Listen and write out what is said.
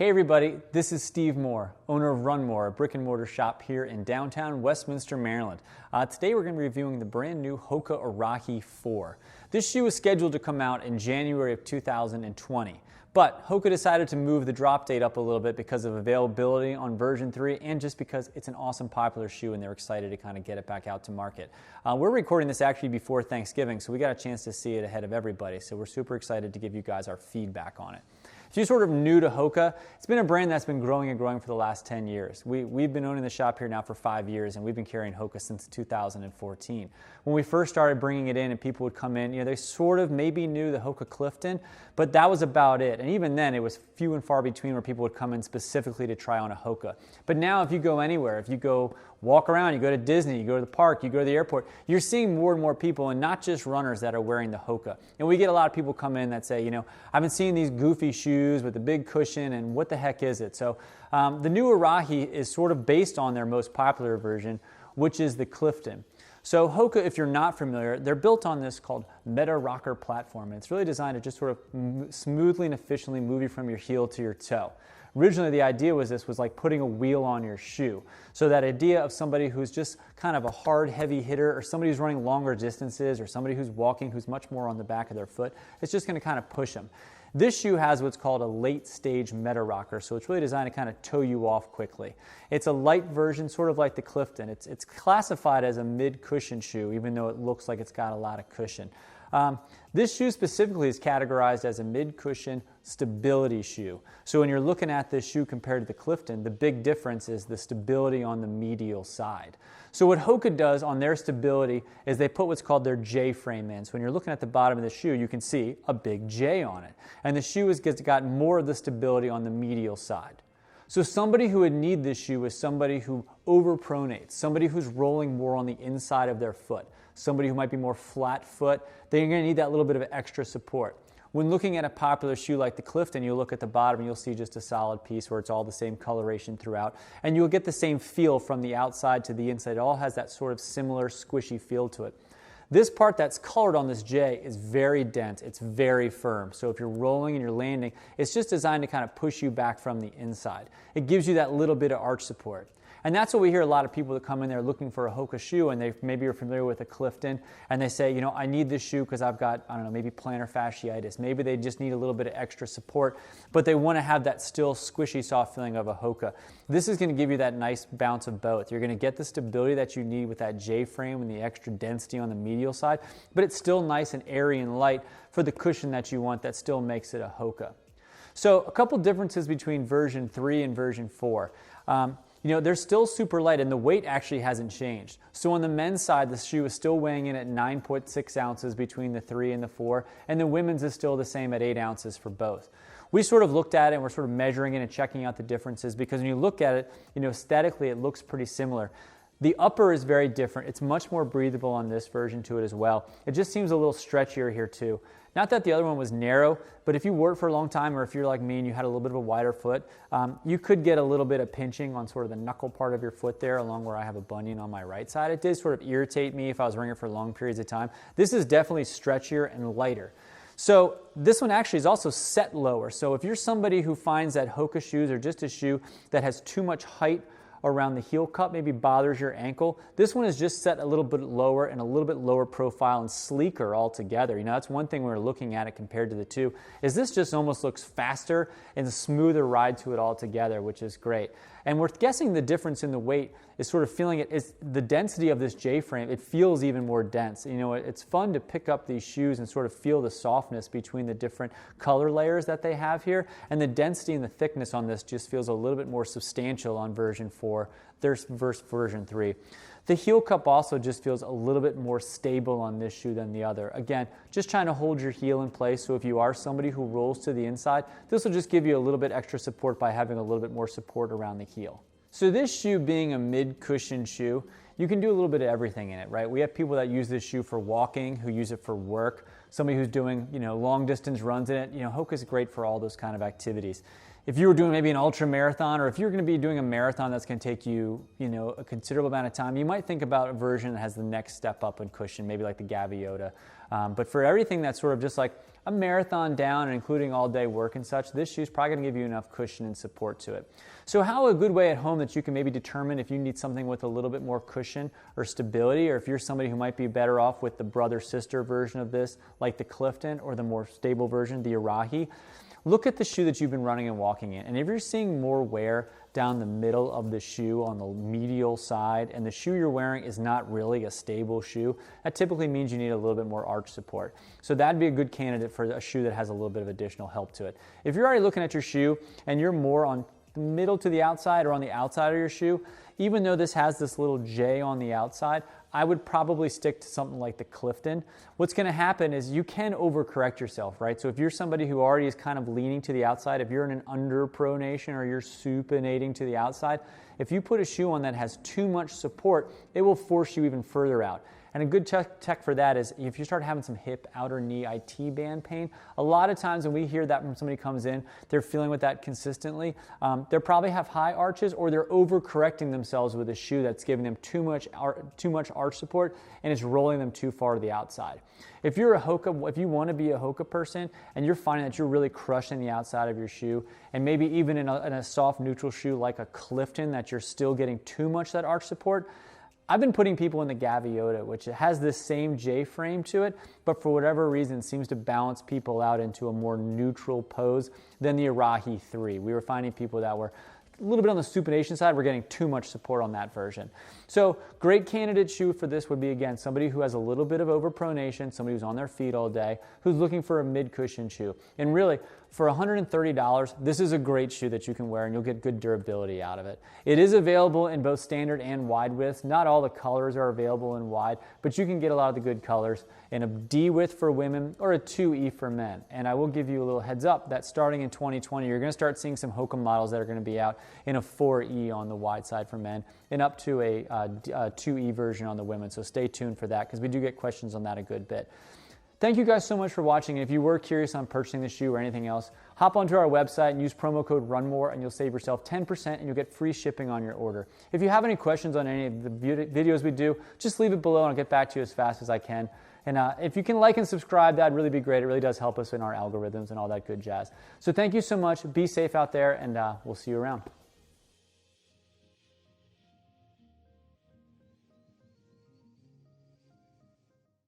Hey everybody, this is Steve Moore, owner of Run More, a brick and mortar shop here in downtown Westminster, Maryland. Today we're going to be reviewing the brand new Hoka Arahi 4. This shoe is scheduled to come out in January of 2020, but Hoka decided to move the drop date up a little bit because of availability on version 3 and just because it's an awesome popular shoe and they're excited to kind of get it back out to market. We're recording this actually before Thanksgiving, so we got a chance to see it ahead of everybody, so we're super excited to give you guys our feedback on it. If you're sort of new to Hoka, it's been a brand that's been growing and growing for the last 10 years. We've been owning the shop here now for 5 years, and we've been carrying Hoka since 2014. When we first started bringing it in and people would come in, they sort of maybe knew the Hoka Clifton, but that was about it. And even then, it was few and far between where people would come in specifically to try on a Hoka. But now if you go anywhere, if you go walk around, you go to Disney, you go to the park, you go to the airport, you're seeing more and more people, and not just runners, that are wearing the Hoka. And we get a lot of people come in that say, I've been seeing these goofy shoes with the big cushion, and what the heck is it? So the new Arahi is sort of based on their most popular version, which is the Clifton. So Hoka, if you're not familiar, they're built on this called Meta Rocker platform. And it's really designed to just sort of smoothly and efficiently move you from your heel to your toe. Originally, the idea was this was like putting a wheel on your shoe. So that idea of somebody who's just kind of a hard, heavy hitter, or somebody who's running longer distances, or somebody who's walking who's much more on the back of their foot, it's just going to kind of push them. This shoe has what's called a late stage meta rocker, so it's really designed to kind of tow you off quickly. It's a light version, sort of like the Clifton. It's classified as a mid-cushion shoe, even though it looks like it's got a lot of cushion. This shoe specifically is categorized as a mid-cushion stability shoe. So when you're looking at this shoe compared to the Clifton, the big difference is the stability on the medial side. So what Hoka does on their stability is they put what's called their J frame in. So when you're looking at the bottom of the shoe, you can see a big J on it. And the shoe has got more of the stability on the medial side. So somebody who would need this shoe is somebody who overpronates, somebody who's rolling more on the inside of their foot, somebody who might be more flat foot. They're going to need that little bit of extra support. When looking at a popular shoe like the Clifton, you'll look at the bottom and you'll see just a solid piece where it's all the same coloration throughout. And you'll get the same feel from the outside to the inside. It all has that sort of similar squishy feel to it. This part that's colored on this J is very dense. It's very firm. So if you're rolling and you're landing, it's just designed to kind of push you back from the inside. It gives you that little bit of arch support. And that's what we hear a lot of people that come in there looking for a Hoka shoe, and they maybe are familiar with a Clifton, and they say, I need this shoe because I've got, maybe plantar fasciitis. Maybe they just need a little bit of extra support, but they want to have that still squishy, soft feeling of a Hoka. This is going to give you that nice bounce of both. You're going to get the stability that you need with that J frame and the extra density on the medial side, but it's still nice and airy and light for the cushion that you want that still makes it a Hoka. So a couple differences between version 3 and version 4. They're still super light, and the weight actually hasn't changed. So on the men's side, the shoe is still weighing in at 9.6 ounces between the 3 and the 4, and the women's is still the same at 8 ounces for both. We sort of looked at it, and we're sort of measuring it and checking out the differences, because when you look at it, aesthetically it looks pretty similar. The upper is very different. It's much more breathable on this version to it as well. It just seems a little stretchier here too. Not that the other one was narrow, but if you wore it for a long time, or if you're like me and you had a little bit of a wider foot, you could get a little bit of pinching on sort of the knuckle part of your foot there, along where I have a bunion on my right side. It did sort of irritate me if I was wearing it for long periods of time. This is definitely stretchier and lighter. So this one actually is also set lower. So if you're somebody who finds that Hoka shoes are just a shoe that has too much height around the heel cup, maybe bothers your ankle, this one is just set a little bit lower and a little bit lower profile and sleeker altogether. That's one thing we're looking at it compared to the two, is this just almost looks faster and a smoother ride to it altogether, which is great. And we're guessing the difference in the weight is sort of feeling it is the density of this J frame. It feels even more dense. It's fun to pick up these shoes and sort of feel the softness between the different color layers that they have here, and the density and the thickness on this just feels a little bit more substantial on version 4 versus version 3. The heel cup also just feels a little bit more stable on this shoe than the other. Again, just trying to hold your heel in place, so if you are somebody who rolls to the inside, this will just give you a little bit extra support by having a little bit more support around the heel. So this shoe being a mid-cushion shoe, you can do a little bit of everything in it, right? We have people that use this shoe for walking, who use it for work, somebody who's doing, long distance runs in it. Hoka's great for all those kind of activities. if you were doing maybe an ultra marathon, or if you're going to be doing a marathon that's going to take you, a considerable amount of time, you might think about a version that has the next step up in cushion, maybe like the Gaviota. But for everything that's sort of just like a marathon down and including all day work and such, this shoe is probably going to give you enough cushion and support to it. So how a good way at home that you can maybe determine if you need something with a little bit more cushion or stability, or if you're somebody who might be better off with the brother-sister version of this, like the Clifton, or the more stable version, the Arahi. Look at the shoe that you've been running and walking in, and if you're seeing more wear down the middle of the shoe on the medial side, and the shoe you're wearing is not really a stable shoe, that typically means you need a little bit more arch support. So that'd be a good candidate for a shoe that has a little bit of additional help to it. If you're already looking at your shoe and you're more on the middle to the outside or on the outside of your shoe, even though this has this little J on the outside, I would probably stick to something like the Clifton. What's going to happen is you can overcorrect yourself, right? So if you're somebody who already is kind of leaning to the outside, if you're in an underpronation or you're supinating to the outside, if you put a shoe on that has too much support, it will force you even further out. And a good tech for that is if you start having some hip, outer knee, IT band pain, a lot of times when we hear that from somebody who comes in, they're feeling with that consistently. They probably have high arches, or they're overcorrecting themselves with a shoe that's giving them too much arch support and it's rolling them too far to the outside. If you're a Hoka, if you want to be a Hoka person and you're finding that you're really crushing the outside of your shoe, and maybe even in a soft neutral shoe like a Clifton that you're still getting too much that arch support, I've been putting people in the Gaviota, which has this same J frame to it, but for whatever reason seems to balance people out into a more neutral pose than the Arahi 3. We were finding people that were a little bit on the supination side, we're getting too much support on that version. So great candidate shoe for this would be, again, somebody who has a little bit of overpronation, somebody who's on their feet all day, who's looking for a mid-cushion shoe. And really, for $130, this is a great shoe that you can wear and you'll get good durability out of it. It is available in both standard and wide widths. Not all the colors are available in wide, but you can get a lot of the good colors in a D width for women or a 2E for men. And I will give you a little heads up that starting in 2020, you're going to start seeing some Hoka models that are going to be out in a 4E on the wide side for men and up to a 2E version on the women. So stay tuned for that because we do get questions on that a good bit. Thank you guys so much for watching. And if you were curious on purchasing the shoe or anything else, hop onto our website and use promo code RUNMORE and you'll save yourself 10% and you'll get free shipping on your order. If you have any questions on any of the videos we do, just leave it below and I'll get back to you as fast as I can. And if you can like and subscribe, that'd really be great. It really does help us in our algorithms and all that good jazz. So thank you so much. Be safe out there and we'll see you around.